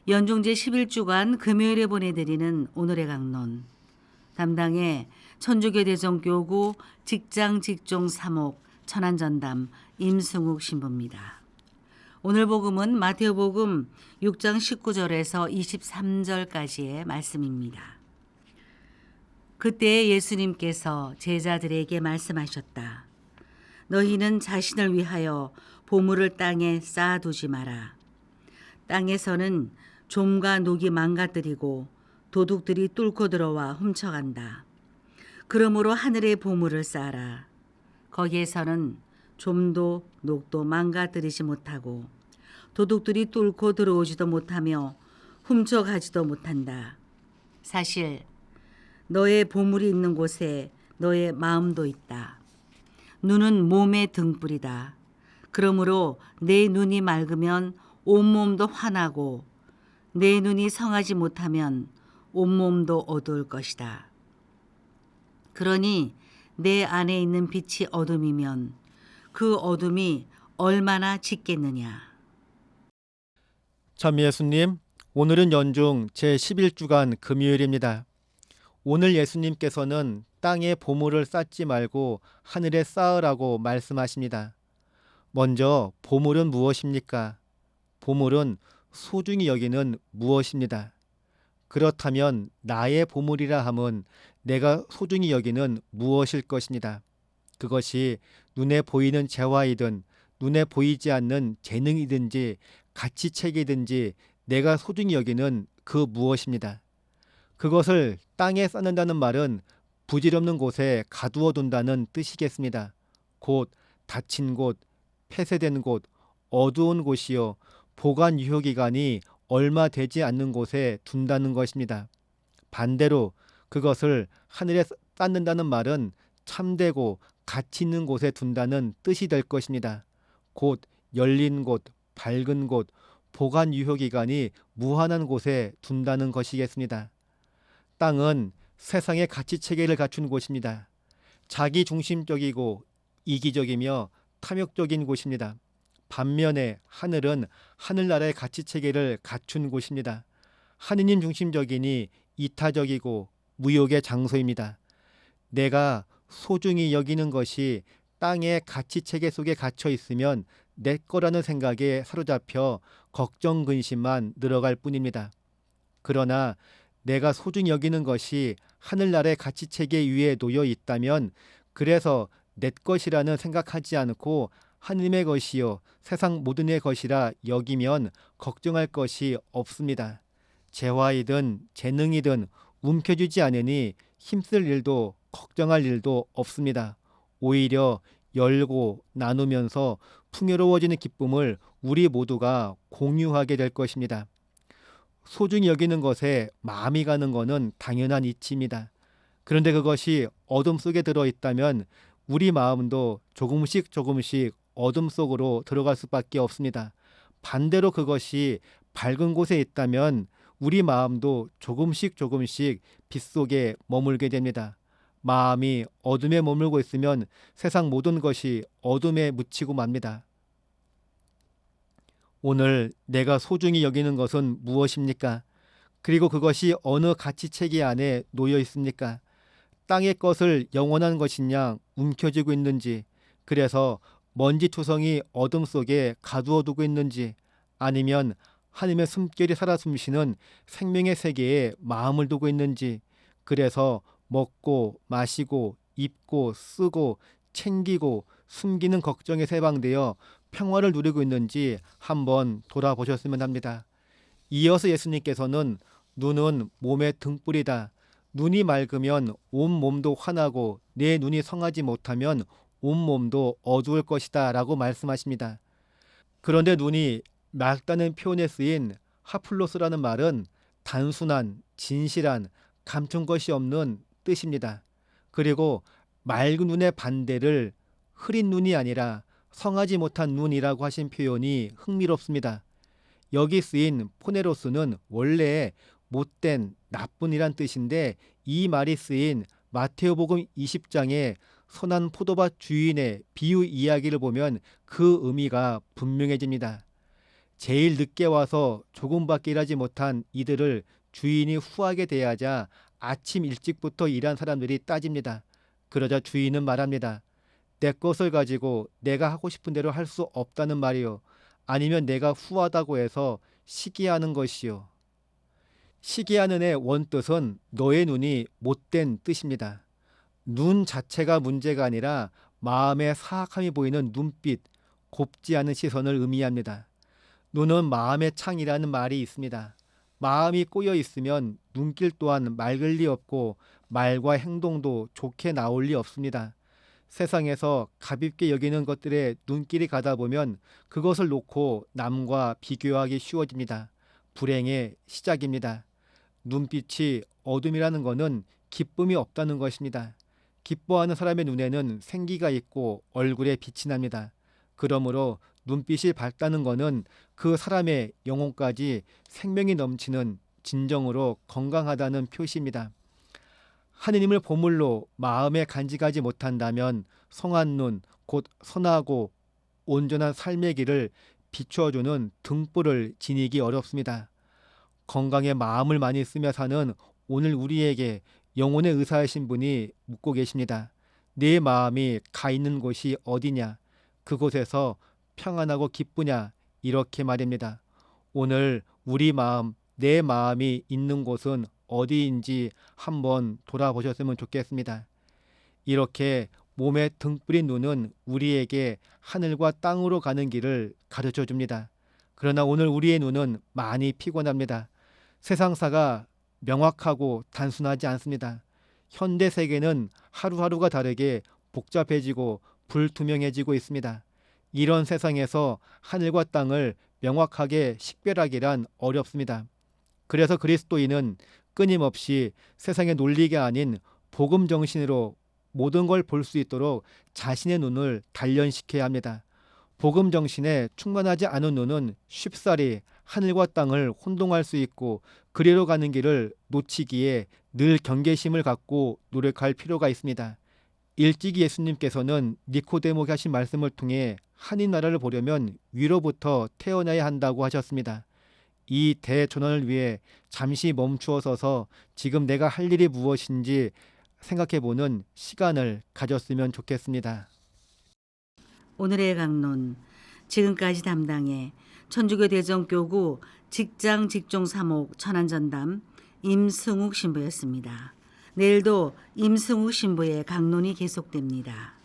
연중 제11주간 금요일에 보내드리는 오늘의 강론. 담당의 천주교 대전교구 직장 직종 사목 천안전담 임승욱 신부입니다. 오늘 복음은 마태복음 6장 19절에서 23절까지의 말씀입니다. 그때 예수님께서 제자들에게 말씀하셨다. 너희는 자신을 위하여 보물을 땅에 쌓아두지 마라. 땅에서는 좀과 녹이 망가뜨리고 도둑들이 뚫고 들어와 훔쳐간다. 그러므로 하늘의 보물을 쌓아라. 거기에서는 좀도 녹도 망가뜨리지 못하고 도둑들이 뚫고 들어오지도 못하며 훔쳐가지도 못한다. 사실 너의 보물이 있는 곳에 너의 마음도 있다. 눈은 몸의 등불이다. 그러므로 내 눈이 맑으면 온몸도 환하고 내 눈이 성하지 못하면 온몸도 어두울 것이다. 그러니 내 안에 있는 빛이 어둠이면 그 어둠이 얼마나 짙겠느냐. 참 예수님, 오늘은 연중 제11주간 금요일입니다. 오늘 예수님께서는 땅에 보물을 쌓지 말고 하늘에 쌓으라고 말씀하십니다. 먼저 보물은 무엇입니까? 보물은 소중히 여기는 무엇입니다. 그렇다면 나의 보물이라 함은 내가 소중히 여기는 무엇일 것입니다. 그것이 눈에 보이는 재화이든 눈에 보이지 않는 재능이든지 가치책이든지 내가 소중히 여기는 그 무엇입니다. 그것을 땅에 쌓는다는 말은 부질없는 곳에 가두어 둔다는 뜻이겠습니다. 곧 닫힌 곳, 폐쇄된 곳, 어두운 곳이요 보관 유효기간이 얼마 되지 않는 곳에 둔다는 것입니다. 반대로 그것을 하늘에 쌓는다는 말은 참되고 가치 있는 곳에 둔다는 뜻이 될 것입니다. 곧 열린 곳, 밝은 곳, 보관 유효기간이 무한한 곳에 둔다는 것이겠습니다. 땅은 세상의 가치체계를 갖춘 곳입니다. 자기중심적이고 이기적이며 탐욕적인 곳입니다. 반면에 하늘은 하늘나라의 가치체계를 갖춘 곳입니다. 하느님 중심적이니 이타적이고 무욕의 장소입니다. 내가 소중히 여기는 것이 땅의 가치체계 속에 갇혀 있으면 내 거라는 생각에 사로잡혀 걱정 근심만 늘어갈 뿐입니다. 그러나 내가 소중히 여기는 것이 하늘나라의 가치체계 위에 놓여 있다면 그래서 내 것이라는 생각하지 않고 하느님의 것이요 세상 모든의 것이라 여기면 걱정할 것이 없습니다. 재화이든 재능이든 움켜쥐지 않으니 힘쓸 일도 걱정할 일도 없습니다. 오히려 열고 나누면서 풍요로워지는 기쁨을 우리 모두가 공유하게 될 것입니다. 소중히 여기는 것에 마음이 가는 것은 당연한 이치입니다. 그런데 그것이 어둠 속에 들어있다면 우리 마음도 조금씩 어둠 속으로 들어갈 수밖에 없습니다. 반대로 그것이 밝은 곳에 있다면 우리 마음도 조금씩 빛 속에 머물게 됩니다. 마음이 어둠에 머물고 있으면 세상 모든 것이 어둠에 묻히고 맙니다. 오늘 내가 소중히 여기는 것은 무엇입니까? 그리고 그것이 어느 가치체계 안에 놓여 있습니까? 땅의 것을 영원한 것이냐 움켜쥐고 있는지, 그래서 먼지투성이 어둠 속에 가두어 두고 있는지, 아니면 하나님의 숨결이 살아 숨쉬는 생명의 세계에 마음을 두고 있는지, 그래서 먹고 마시고 입고 쓰고 챙기고 숨기는 걱정에 세방되어 평화를 누리고 있는지 한번 돌아보셨으면 합니다. 이어서 예수님께서는 눈은 몸의 등불이다. 눈이 맑으면 온 몸도 환하고 내 눈이 성하지 못하면 온 몸도 어두울 것이다 라고 말씀하십니다. 그런데 눈이 맑다는 표현에 쓰인 하플로스라는 말은 단순한, 진실한, 감춘 것이 없는 뜻입니다. 그리고 맑은 눈의 반대를 흐린 눈이 아니라 성하지 못한 눈이라고 하신 표현이 흥미롭습니다. 여기 쓰인 포네로스는 원래 못된, 나쁜이란 뜻인데 이 말이 쓰인 마테오복음 20장의 선한 포도밭 주인의 비유 이야기를 보면 그 의미가 분명해집니다. 제일 늦게 와서 조금밖에 일하지 못한 이들을 주인이 후하게 대하자 아침 일찍부터 일한 사람들이 따집니다. 그러자 주인은 말합니다. 내 것을 가지고 내가 하고 싶은 대로 할 수 없다는 말이요. 아니면 내가 후하다고 해서 시기하는 것이요. 시기하는의 원뜻은 너의 눈이 못된 뜻입니다. 눈 자체가 문제가 아니라 마음의 사악함이 보이는 눈빛, 곱지 않은 시선을 의미합니다. 눈은 마음의 창이라는 말이 있습니다. 마음이 꼬여 있으면 눈길 또한 맑을 리 없고 말과 행동도 좋게 나올 리 없습니다. 세상에서 가볍게 여기는 것들에 눈길이 가다 보면 그것을 놓고 남과 비교하기 쉬워집니다. 불행의 시작입니다. 눈빛이 어둠이라는 것은 기쁨이 없다는 것입니다. 기뻐하는 사람의 눈에는 생기가 있고 얼굴에 빛이 납니다. 그러므로 눈빛이 밝다는 것은 그 사람의 영혼까지 생명이 넘치는 진정으로 건강하다는 표시입니다. 하느님을 보물로 마음에 간직하지 못한다면 성한 눈, 곧 선하고 온전한 삶의 길을 비추어주는 등불을 지니기 어렵습니다. 건강에 마음을 많이 쓰며 사는 오늘 우리에게 영혼의 의사이신 분이 묻고 계십니다. 네 마음이 가 있는 곳이 어디냐? 그곳에서 평안하고 기쁘냐? 이렇게 말입니다. 오늘 우리 마음, 내 마음이 있는 곳은 어디인지 한번 돌아보셨으면 좋겠습니다. 이렇게 몸에 등불인 눈은 우리에게 하늘과 땅으로 가는 길을 가르쳐 줍니다. 그러나 오늘 우리의 눈은 많이 피곤합니다. 세상사가 명확하고 단순하지 않습니다. 현대 세계는 하루하루가 다르게 복잡해지고 불투명해지고 있습니다. 이런 세상에서 하늘과 땅을 명확하게 식별하기란 어렵습니다. 그래서 그리스도인은 끊임없이 세상의 논리가 아닌 복음 정신으로 모든 걸 볼 수 있도록 자신의 눈을 단련시켜야 합니다. 복음 정신에 충만하지 않은 눈은 쉽사리 하늘과 땅을 혼동할 수 있고 그리로 가는 길을 놓치기에 늘 경계심을 갖고 노력할 필요가 있습니다. 일찍이 예수님께서는 니코데모에게 하신 말씀을 통해 하나님 나라를 보려면 위로부터 태어나야 한다고 하셨습니다. 이 대전환을 위해 잠시 멈추어 서서 지금 내가 할 일이 무엇인지 생각해보는 시간을 가졌으면 좋겠습니다. 오늘의 강론, 지금까지 담당해 천주교 대전교구 직장 직종 사목 천안전담 임승욱 신부였습니다. 내일도 임승욱 신부의 강론이 계속됩니다.